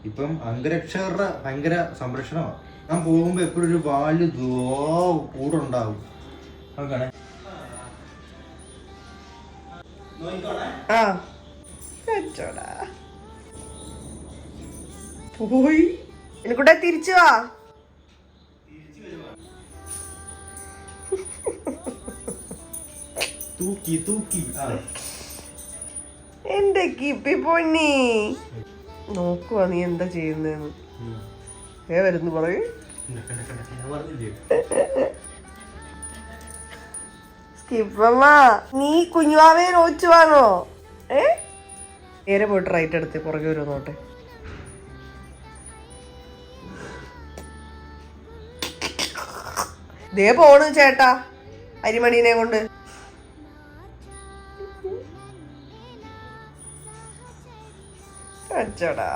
ഇപ്പം അംഗരക്ഷകരുടെ ഭയങ്കര സംരക്ഷണമാണ്. ഞാൻ പോകുമ്പോ എപ്പോഴും ഒരു വാല് കൂടെ ഉണ്ടാവും. പോയി എനിക്കൂടെ തിരിച്ചു വാ. തൂക്കി തൂക്കി എന്റെ കിപ്പി പൊന്നി നോക്കുവാ നീ എന്താ ചെയ്യുന്നതെന്ന്. വരുന്നു പറയൂ. സ്കിപ്പമ്മ നീ കുഞ്ഞുവാവയെ നോച്ചുവാണോ? നേരെ പോയിട്ട് റൈറ്റ് എടുത്ത് പുറകെ വരും നോട്ടെ. ദേ പോണു ചേട്ടാ അരിമണീനെ കൊണ്ട്. അച്ചടാ.